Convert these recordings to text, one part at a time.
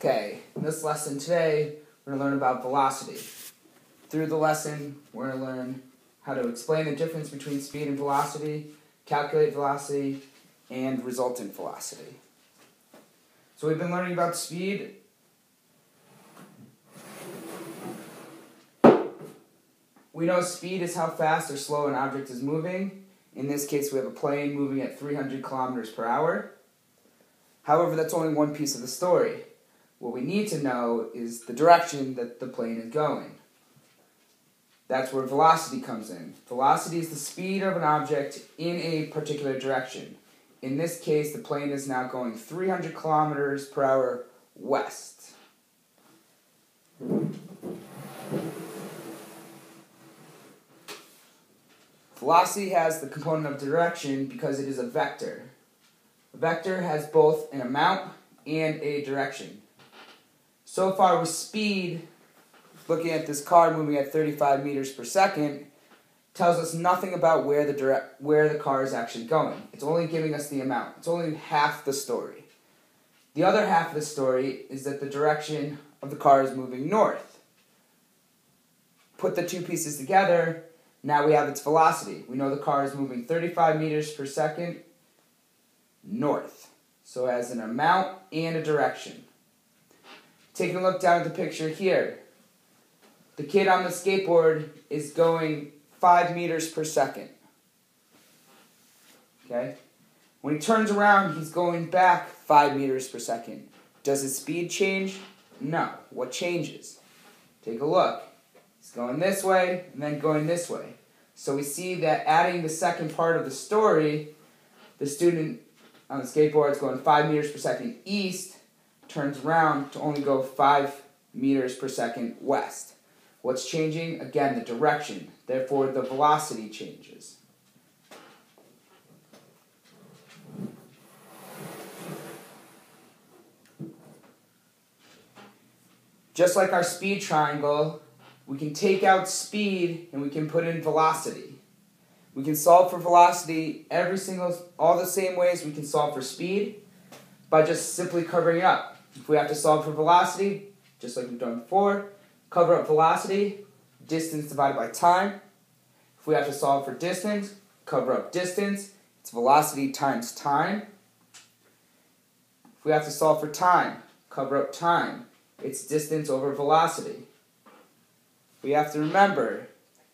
Okay, in this lesson today, we're going to learn about velocity. Through the lesson, we're going to learn how to explain the difference between speed and velocity, calculate velocity, and resultant velocity. So we've been learning about speed. We know speed is how fast or slow an object is moving. In this case, we have a plane moving at 300 kilometers per hour. However, that's only one piece of the story. What we need to know is the direction that the plane is going. That's where velocity comes in. Velocity is the speed of an object in a particular direction. In this case, the plane is now going 300 kilometers per hour west. Velocity has the component of direction because it is a vector. A vector has both an amount and a direction. So far with speed, looking at this car moving at 35 meters per second, tells us nothing about where the car is actually going. It's only giving us the amount. It's only half the story. The other half of the story is that the direction of the car is moving north. Put the two pieces together, now we have its velocity. We know the car is moving 35 meters per second north. So it has an amount and a direction. Taking a look down at the picture here. The kid on the skateboard is going 5 meters per second. Okay? When he turns around, he's going back 5 meters per second. Does his speed change? No. What changes? Take a look. He's going this way and then going this way. So we see that adding the second part of the story, the student on the skateboard is going 5 meters per second east, turns around to only go 5 meters per second west. What's changing? Again, the direction. Therefore, the velocity changes. Just like our speed triangle, we can take out speed and we can put in velocity. We can solve for velocity all the same ways we can solve for speed by just simply covering it up. If we have to solve for velocity, just like we've done before, cover up velocity, distance divided by time. If we have to solve for distance, cover up distance, it's velocity times time. If we have to solve for time, cover up time, it's distance over velocity. We have to remember,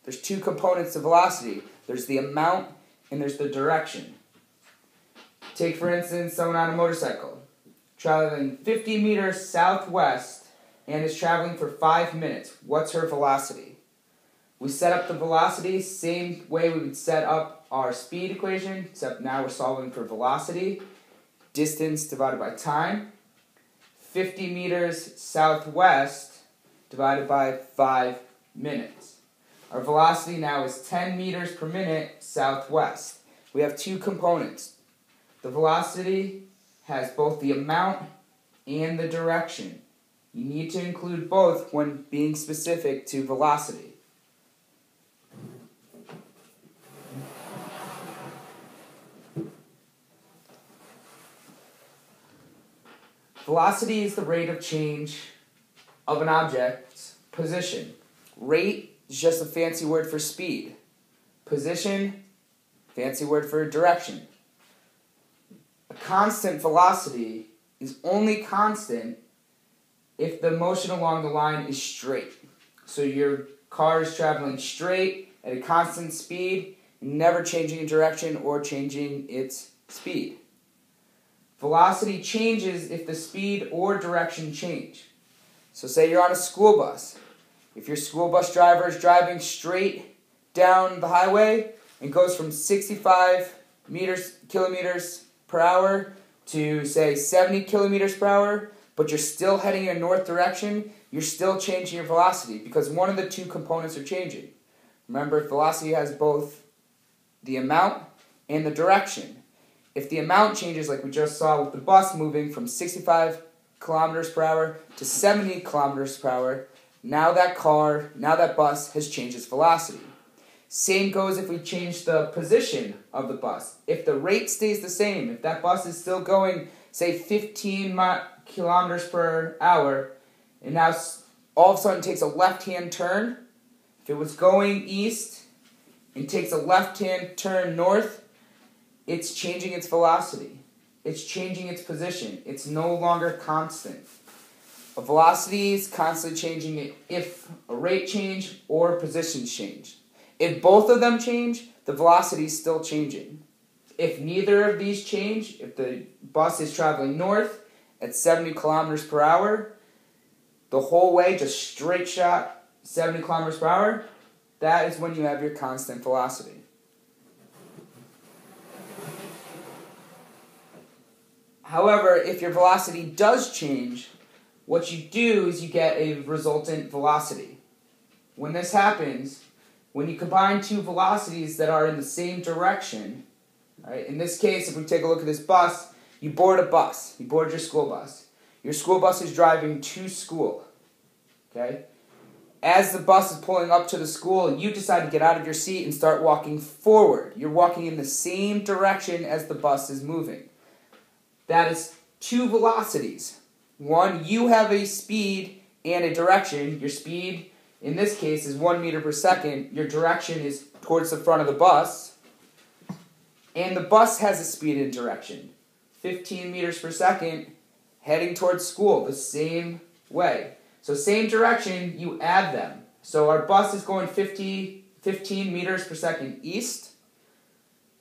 there's two components to velocity. There's the amount and there's the direction. Take, for instance, someone on a motorcycle, traveling 50 meters southwest and is traveling for 5 minutes. What's her velocity? We set up the velocity same way we would set up our speed equation, except now we're solving for velocity. Distance divided by time. 50 meters southwest divided by 5 minutes. Our velocity now is 10 meters per minute southwest. We have two components. The velocity has both the amount and the direction. You need to include both when being specific to velocity. Velocity is the rate of change of an object's position. Rate is just a fancy word for speed. Position, fancy word for direction. A constant velocity is only constant if the motion along the line is straight. So your car is traveling straight at a constant speed, never changing direction or changing its speed. Velocity changes if the speed or direction change. So say you're on a school bus. If your school bus driver is driving straight down the highway and goes from 65 kilometers per hour to, say, 70 kilometers per hour, but you're still heading in a north direction, you're still changing your velocity because one of the two components are changing. Remember, velocity has both the amount and the direction. If the amount changes, like we just saw with the bus moving from 65 kilometers per hour to 70 kilometers per hour, now that bus has changed its velocity. Same goes if we change the position of the bus. If the rate stays the same, if that bus is still going say 15 kilometers per hour, and now all of a sudden takes a left-hand turn. If it was going east and takes a left-hand turn north, it's changing its velocity. It's changing its position. It's no longer constant. A velocity is constantly changing if a rate change or positions change. If both of them change, the velocity is still changing. If neither of these change, if the bus is traveling north at 70 kilometers per hour, the whole way, just straight shot 70 kilometers per hour, that is when you have your constant velocity. However, if your velocity does change, what you do is you get a resultant velocity. When this happens, when you combine two velocities that are in the same direction, right, in this case, if we take a look at this bus, you board a bus. You board your school bus. Your school bus is driving to school. Okay? As the bus is pulling up to the school, you decide to get out of your seat and start walking forward. You're walking in the same direction as the bus is moving. That is two velocities. One, you have a speed and a direction. Your speed, in this case, is 1 meter per second. Your direction is towards the front of the bus. And the bus has a speed and direction. 15 meters per second, heading towards school the same way. So same direction, you add them. So our bus is going 15 meters per second east,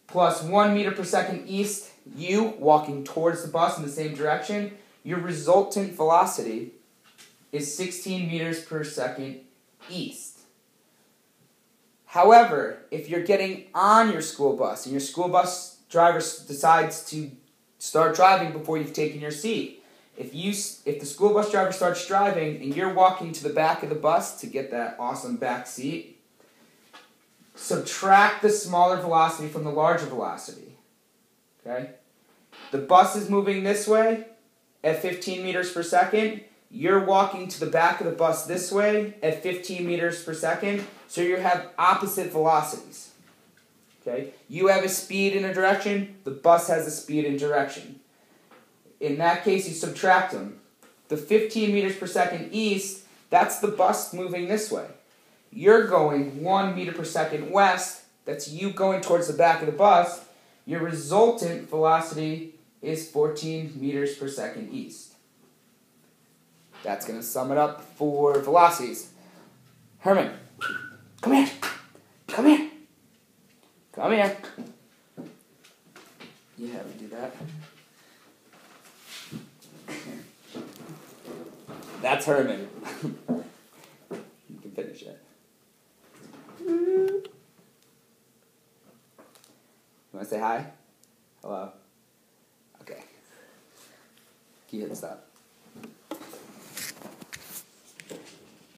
plus 1 meter per second east, you walking towards the bus in the same direction. Your resultant velocity is 16 meters per second east. However, if you're getting on your school bus and your school bus driver decides to start driving before you've taken your seat, if the school bus driver starts driving and you're walking to the back of the bus to get that awesome back seat, subtract the smaller velocity from the larger velocity. Okay? The bus is moving this way at 15 meters per second. You're walking to the back of the bus this way at 15 meters per second. So you have opposite velocities. Okay? You have a speed in a direction. The bus has a speed and direction. In that case, you subtract them. The 15 meters per second east, that's the bus moving this way. You're going 1 meter per second west. That's you going towards the back of the bus. Your resultant velocity is 14 meters per second east. That's going to sum it up for velocities. Herman, come here. Come here. Come here. You have to do that. That's Herman. You can finish it. You want to say hi? Hello? Okay. Can you hit stop?